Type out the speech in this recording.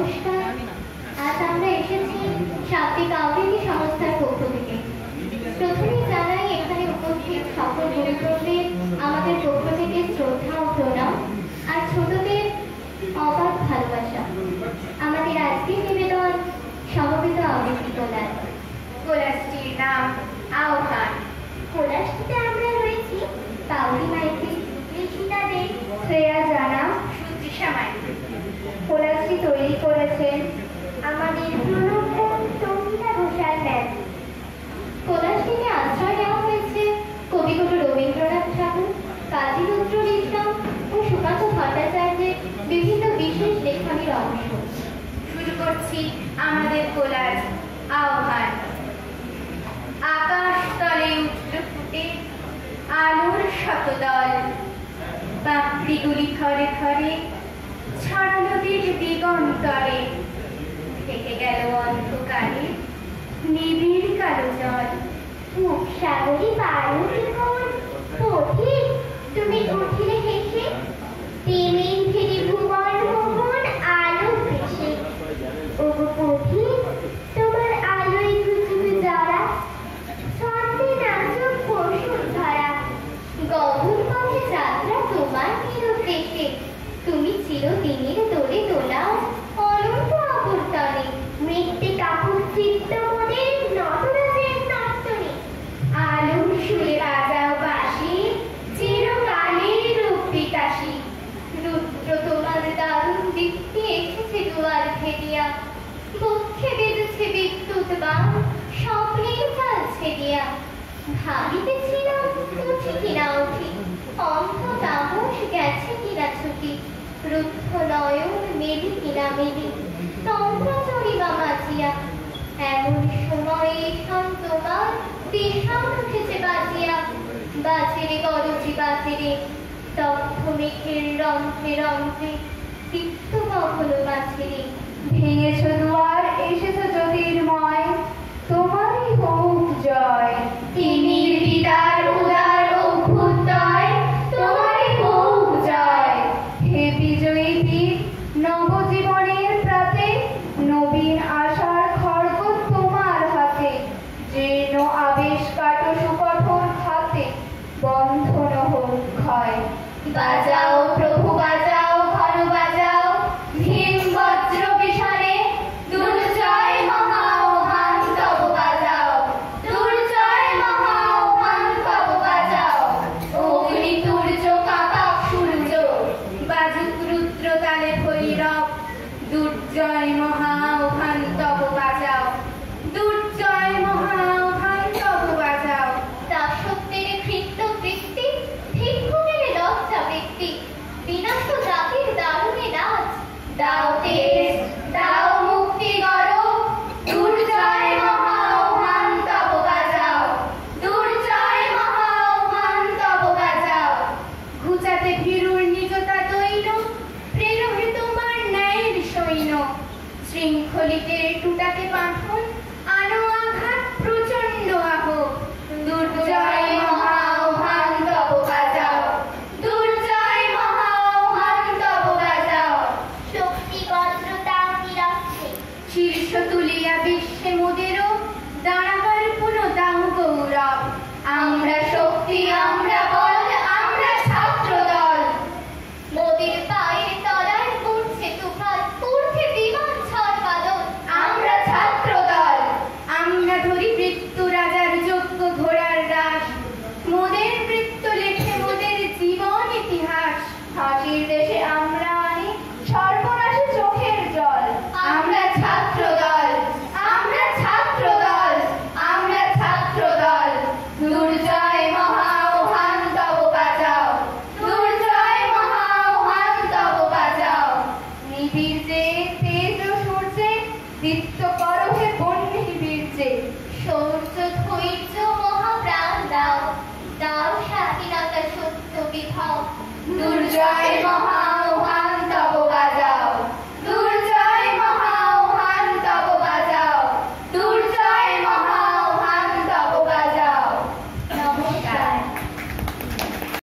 নমস্কার। আজ আমরা এসেছি সাত্বিক আবৃত্তি সংস্থার পক্ষ থেকে। প্রথমেই জানাই এখানে উপস্থিত সকল গুরুজনদের আমাদের পক্ষ থেকে শ্রদ্ধা ও প্রণাম, আর ছোটদের অবাধ ভালোবাসা। আমাদের আজকের নিবেদন সমবেত আবৃত্তি কোলাজ। কোলাজটির নাম আহ্বান। কোলাজটিতে আমরা রয়েছি পাউলি মাইতি, ঋষিতা দে, শ্রেয়া জানা, সুতৃষা মাইতি। কোলাজটি তৈরি করেছেন আমাদের প্রণম্য সঙ্গীতা ঘোষাল ম্যাম। কোলাজটিতে আশ্রয় নেওয়া হয়েছে কবিগুরু রবীন্দ্রনাথ ঠাকুর, কাজী নজরুল ইসলাম ও সুকান্ত ভট্টাচার্যের বিভিন্ন বিশেষ লেখনীর অংশ। শুরু করছি আমাদের কোলাজ আহ্বান। আকাশ তলে উঠল ফুটে আলোর শতদল, পাপড়িগুলি থরে থরে ছড়ালো দিক দিগন্তরে, থেকে গেল অন্ধকারে নিবিড় কালো জল। সাগরী পার্বতী কোন পথিক তুমি উঠিলে হেসে, প্রেমের ফেরি ভুবন মোহন আলো ভেসে। ওগো পথিক তোমার আলোয় ঘুচুবে যারা, ছন্দে নাচক পশুর ধারা। গগন পথে যাত্রা তোমার নিরুদ্দেশে, তুমি চিরদিনের তোলে তোলাও অনন্ত অবর্তনে। মৃত্যে কাপুর চিত্ত মনের নটরাজের নর্তনে। আলোর সুরে বাজাও বাঁশি চিরকালের রূপ বিকাশী। রুদ্র তোমার দারুণ দীপ্তি এসেছে দুয়ার ফেরিয়া, বক্ষে বেঁধেছে বিদ্যুৎ বাণ স্বপ্নের জাল ছেড়িয়া। ভাবিতেছিলাম উঠি কিনা উঠি, অন্ধ তামস গেছে কিনা ছুটি। রুদ্ধ নয়ন মেলি কিনা মেলি, তন্ত্র চড়িবা মাজিয়া। এমন সময়ে তোমার বিষাণ উঠেছে বাজিয়া। বাজেরে গরজি বাজেরে, দগ্ধ মেঘের রন্ধ্রে রন্ধ্রে দীপ্ত কখনো বাজেরে। ভেঙেছ দুয়ার এসেছ জ্যোতির্ময়, তোমারই হোক জয়। তিমির পিতার উদার অভ্যুদয়, তোমারই হোক জয়। হে বিজয়ী বীর নবজীবনের প্রাতে, নবীন আশার খড়গ তোমার হাতে। জীর্ণ আবেশ কাটো সুকঠোর হাতে, বন্ধন হোক ক্ষয়। বাজাও প্রভু বাজাও ঘন বাজাও, ভীম বজ্র বিষাণে দুর্জয় মহা আহ্বান তব বাজাও। দুর্জয় মহা আহ্বান তব বাজাও। অগ্নি তুর্য কাঁপাক সূর্য, বাজুক রুদ্র তালে ভৈরব। দুর্জয় মহা আহ্বান তব বাজাও। দুর্জয় মহা আহ্বান তব বাজাও। দাসত্বের কৃত্য বৃত্তি, ভিক্ষুকের লজ্জা বৃত্তি, বিনষ্ট জাতির দারুণে নাচ। দাও তেজ দাও মুক্তি গরব, দুর্জয় মহা আহ্বান তব বাজাও। দুর্জয় মহা আহ্বান তব বাজাও। ঘুচাতে ভীরুর নিজতা দৈন, প্রেরহে তোমার ন্যায়ের সৈন্য। শৃঙ্খলিতের টুটাকে বাঁধন, আনো আঘাত প্রচণ্ড আহ। দুর্জয় মহা আহ্বান তব বাজাও। দুর্জয় মহা আহ্বান তব বাজাও। শক্তি বজ্রতা নিরক্ষে, শীর্ষ তুলিয়া বিশ্বে মোদেরও দাঁড়াবার পুনঃ দাও গৌরব। আমরা শক্তি আমরা বল আমরা ছাত্র দল। মোদের পায়ের তলায় উঠছে তুফান, উঠছে বিমান ঝড় বাদল। আমরা ছাত্র দল। আমরা ধরি মৃত্যু রাজার যোগ্য ঘোড়ার রাস, মোদের মৃত্যু লেখে মোদের জীবন ইতিহাস। হাসির দেশে আমরা আনি সর্বনাশে চোখের জল। আমরা ছাত্র দল। আমরা ছাত্র দল। আমরা ছাত্র দল। দুর্জয় মহা আহ্বান তব বাজাও। দুর্জয় মহা আহ্বান তব বাজাও। নিবিড় যে তেজ ও সূর্যে, দীপ্ত করো হে বন্যী বীর্যে। শৌর্য ধৈর্য মহাপ্রাণ দাও, দাও স্বাধীনতা সত্য বিভাগ। দুর্জয় মহা